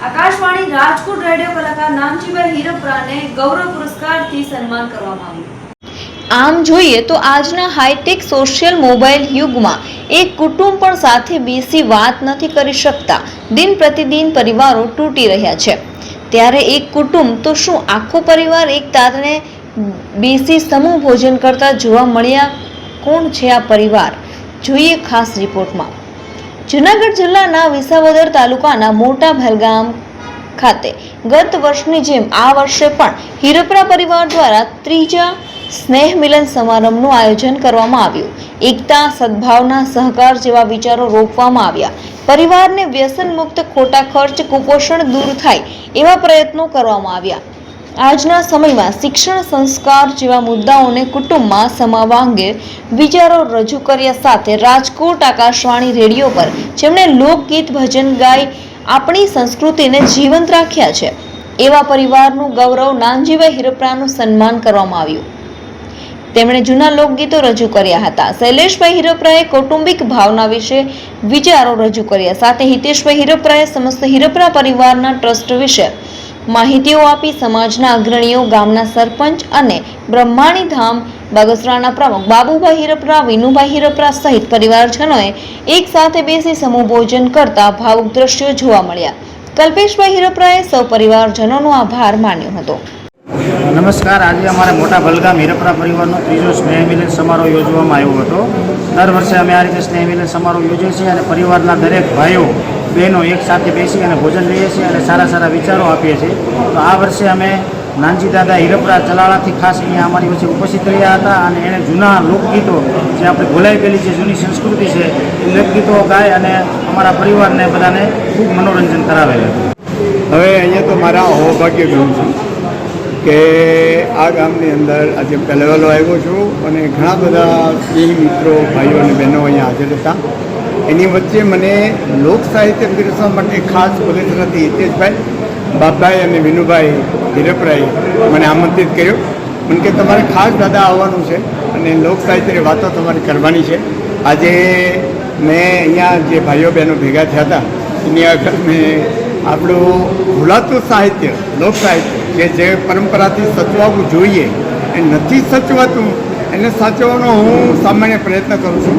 Akashvani Rajkot radio કલાકાર નામજીભાઈ હિરપરાને ગૌરવ પુરસ્કારથી સન્માન કરવામાં આવ્યું। આમ જોઈએ તો આજના હાઈટેક સોશિયલ મોબાઈલ યુગમાં એક કુટુંબ પણ સાથે બેસી વાત નથી કરી શકતા। દિન પ્રતિદિન પરિવારો તૂટી રહ્યા છે, ત્યારે એક કુટુંબ તો શું આખો પરિવાર એક તાતણે બેસી સમૂહ ભોજન કરતા જોવા મળ્યા। કોણ છે આ પરિવાર, જોઈએ ખાસ રિપોર્ટમાં। જૂનાગઢ જિલ્લાના વિસાવદર તાલુકાના મોટા ભલગામ ખાતે ગત વર્ષની જેમ આ વર્ષે પણ હિરપરા પરિવાર દ્વારા ત્રીજા સ્નેહ મિલન સમારંભનું આયોજન કરવામાં આવ્યું। એકતા, સદભાવના, સહકાર જેવા વિચારો રોપવામાં આવ્યા। પરિવારને વ્યસન મુક્ત, ખોટા ખર્ચ, કુપોષણ દૂર થાય એવા પ્રયત્નો કરવામાં આવ્યા। આજના સમયમાં શિક્ષણ, સંસ્કાર જેવા મુદ્દાઓને કુટુંબમાં સમાવવા અંગે વિચારો રજૂ કર્યા સાથે રાજકોટ આકાશવાણી રેડિયો પર જેમણે લોકગીત, ભજન ગાઈ આપણી સંસ્કૃતિને જીવંત રાખ્યા છે, એવા પરિવારનું ગૌરવ નાનજીભાઈ હિરપરાનું સન્માન કરવામાં આવ્યું। તેમણે જૂના લોકગીતો રજૂ કર્યા હતા। શૈલેષભાઈ હિરપરાએ કૌટુંબિક ભાવના વિશે વિચારો રજૂ કર્યા, સાથે હિતેશભાઈ હિરપરાએ સમસ્ત હિરપરા પરિવારના ટ્રસ્ટ વિશે માહિતીઓ આપી। સમાજના અગ્રણીઓ, ગામના સરપંચ અને બ્રહ્માણી ધામ બગસરાના પ્રમુખ બાબુભાઈ હિરપરા, વિનુભાઈ હિરપરા સહિત પરિવારજનોએ એક સાથે બેસી સમૂહ ભોજન કરતા ભાવુક દ્રશ્યો જોવા મળ્યા। કલ્પેશભાઈ હિરપરાએ સૌ પરિવારજનોનો આભાર માન્યો હતો। નમસ્કાર, આજે અમારે મોટા ભલગામ હિરપરા પરિવારનો ત્રીજો સ્નેહ મિલન સમારોહ યોજવામાં આવ્યો હતો। દર વર્ષે અમે આ રીતે સ્નેહ મિલન સમારોહ યોજીએ છીએ અને પરિવારના દરેક ભાઈઓ બહેનો એક સાથે બેસી અને ભોજન લઈએ છીએ અને સારા સારા વિચારો આપીએ છીએ। તો આ વર્ષે અમે નાનજી દાદા હિરપરા ચલાળાથી ખાસ અહીંયા અમારી વચ્ચે ઉપસ્થિત રહ્યા હતા અને એણે જૂના લોકગીતો, જે આપણે ભૂલાઈ ગયેલી જે જૂની સંસ્કૃતિ છે એ લોકગીતો ગાય અને અમારા પરિવારને બધાને ખૂબ મનોરંજન કરાવેલું। હવે અહીંયા તો મારા સૌભાગ્ય ગણું છું કે આ ગામની અંદર આજે પહેલેવેલો આવ્યો છું અને ઘણા બધા સ્નેહી મિત્રો, ભાઈઓ અને બહેનો અહીંયા હાજર હતા। એની વચ્ચે મને લોક સાહિત્ય પીરસવા માટે ખાસ પોલીસમાંથી હિતેશભાઈ, બાપભાઈ અને વિનુભાઈ હિરપરાએ મને આમંત્રિત કર્યો। મને કે તમારે ખાસ દાદા આવવાનું છે અને લોક સાહિત્યની વાતો તમારે કરવાની છે। આજે મેં અહીંયા જે ભાઈઓ બહેનો ભેગા થયા હતા એની આગળ મેં આપણું ભૂલાતું સાહિત્ય, લોક સાહિત્ય જે પરંપરાથી સચવાવું જોઈએ એ નથી સચવાતું, એને સાચવવાનો હું સામાન્ય પ્રયત્ન કરું છું।